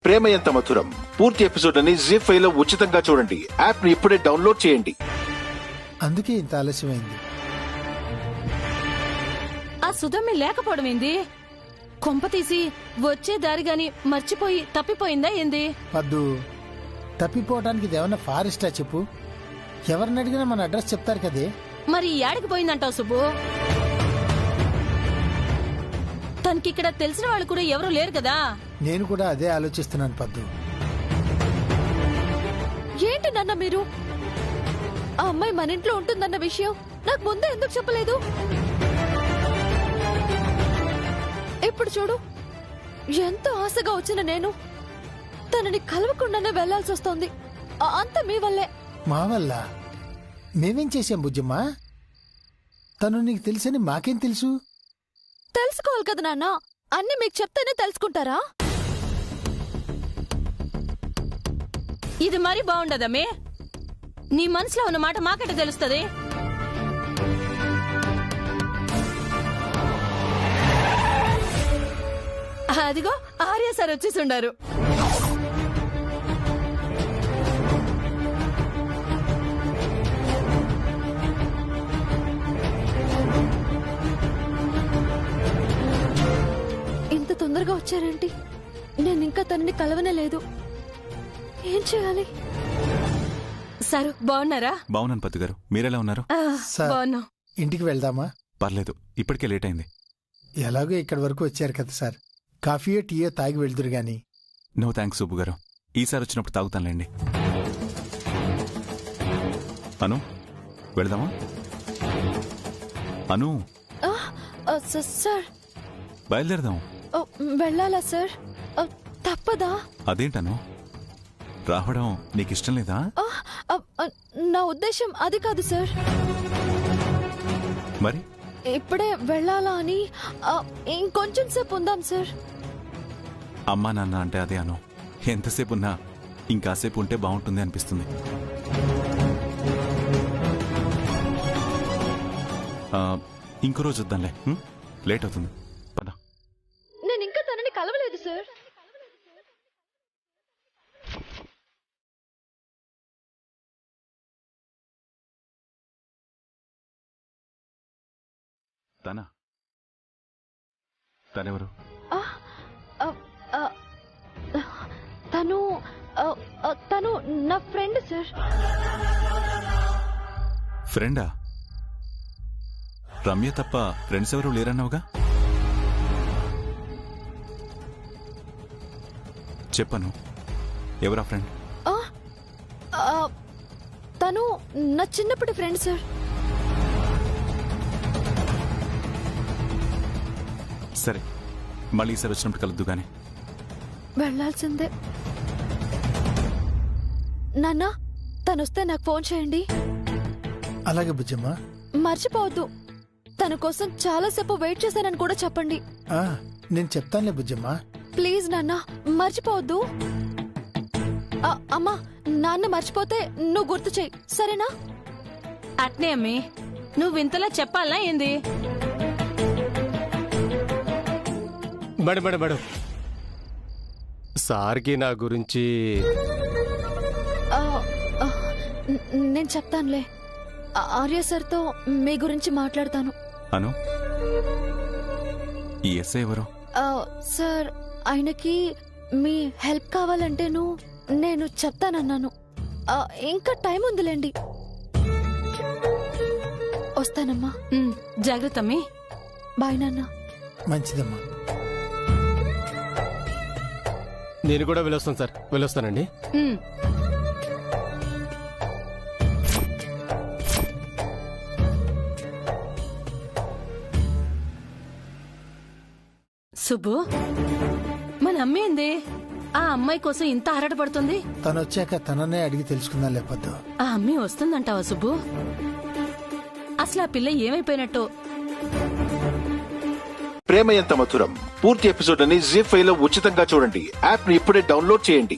ప్రేమ ఎంత మధురం పూర్తి ఎపిసోడ్ అని ZEE5 లో ఉచితంగా చూడండి. యాప్ ని ఇప్పుడే డౌన్లోడ్ చేయండి. అందుకే ఇంత ఆలస్యమైంది. ఆ సుధమ్మి లేకపోవడం ఏంది? కొంప తీసి వచ్చే దారి గాని మర్చిపోయి తప్పిపోయిందా ఏంది? పద్దు, తప్పిపోవడానికి ఇదేమన్నా ఫారెస్టా చెప్పు? ఎవరిని అడిగినా మన అడ్రస్ చెప్తారు కదే. మరి ఏడికి పోయిందంటావు సుబ్బు? తనకిక్కడ తెలిసిన వాళ్ళు కూడా ఎవరు లేరు కదా. నేను కూడా అదే ఆలోచిస్తున్నాను పద్దు. ఏంటి నాన్న మీరు? ఆ అమ్మాయి మన ఇంట్లో ఉంటుందన్న విషయం నాకు ముందే ఎందుకు చెప్పలేదు? ఇప్పుడు చూడు, ఎంతో ఆశగా వచ్చిన నేను తనని కలవకుండానే వెళ్లాల్సి వస్తోంది. అంత మీ వల్లే. మా వల్ల? మేమేం చేశాం బుజ్జమ్మా? తను నీకు తెలుసని మాకేం తెలుసు? తెలుసుకోవాలి కదా నాన్న. అన్ని మీకు చెప్తేనే తెలుసుకుంటారా? ఇది మరీ బాగుండదమ్మే. నీ మనసులో ఉన్న మాట మాకెట తెలుస్తుంది? అదిగో ఆర్య సార్ వచ్చేసుండారు. ఇంత తొందరగా వచ్చారేంటి? నేను ఇంకా తనని కలవనే లేదు. ఏం చేయాలి? సార్ బాగున్నారా? బాగున్నాను పద్దు గారు, మీరెలా ఉన్నారు? సార్, బాగున్నా. ఇంటికి వెళ్దామా? పర్లేదు, ఇప్పటికే లేట్ అయింది. ఎలాగో ఇక్కడి వరకు వచ్చారు కదా సార్, కాఫీయో టీయో తాగి వెళ్దురు గాని. నో థ్యాంక్స్ సుబ్బు గారు, ఈసారి వచ్చినప్పుడు తాగుతానులేండి. అను, వెళదామా? అను, సార్ బయలుదేరదాం. వెళ్ళాలా సార్? తప్పదా? అదేంటను, రావడం నీకిష్టం లేదా? నా ఉద్దేశం అది కాదు సార్. మరి ఇప్పుడే వెళ్ళాలా అని ఇంకొంచెం సేపు ఉందాం సార్. అమ్మా నాన్న అంటే అదే అను. ఎంతసేపు ఉన్నా ఇంకాసేపు ఉంటే బాగుంటుంది అనిపిస్తుంది. ఇంకో రోజు వద్దాంలే, లేట్ అవుతుంది. పద. నేను ఇంకా తనని కలవలేదు సార్. తనెవరు? తను నా ఫ్రెండ్ సార్. ఫ్రెండా? రమ్య తప్ప ఫ్రెండ్స్ ఎవరు లేరన్నావుగా? చెప్పను, ఎవరా ఫ్రెండ్? తను నా చిన్నప్పటి ఫ్రెండ్ సార్. సరే, మళ్ళీ ఈసారి వచ్చినప్పుడు కలుద్దు గాని. వెళ్లాల్సిందే. నాన్న, తనొస్తే నాకు ఫోన్ చేయండి. అలాగే బుజ్జమ్మా. మర్చిపోవద్దు. తన కోసం చాలాసేపు వెయిట్ చేశానని కూడా చెప్పండి. నేను చెప్తానులే బుజ్జమ్మా. ప్లీజ్ నాన్న, మర్చిపోవద్దు. అమ్మా, నాన్న మర్చిపోతే నువ్వు గుర్తు చెయ్యి, సరేనా? అట్నే అమ్మి, నువ్వు ఇంతలా చెప్పాలా ఏంది? మేడం, సార్కి నా గురించి నేను చెప్తానులే. ఆర్య సార్తో మీ గురించి మాట్లాడతాను. అను, ఈ ఎస్ఐ ఎవరు? సార్, ఆయనకి మీ హెల్ప్ కావాలంటేను నేను చెప్తానన్నాను. ఇంకా టైం ఉందిలేండి. వస్తానమ్మా. జాగ్రత్త అమ్మి. బాయ్ నాన్న. మంచిదమ్మా. నేను కూడా వెళ్ళొస్తాను సార్, వెళ్ళొస్తానండి. సుబ్బు, మన అమ్మేంది ఆ అమ్మాయి కోసం ఇంత ఆరాటపడుతుంది? తను వచ్చాక తననే అడిగి తెలుసుకుందా లేపద్దు. ఆ అమ్మాయి వస్తుందంటావా సుబ్బు? అసలు ఆ పిల్ల ఏమైపోయినట్టు? ప్రేమ ఎంత మధురం పూర్తి ఎపిసోడ్ అని ZEE5 లో ఉచితంగా చూడండి. యాప్ ని ఇప్పుడే డౌన్లోడ్ చేయండి.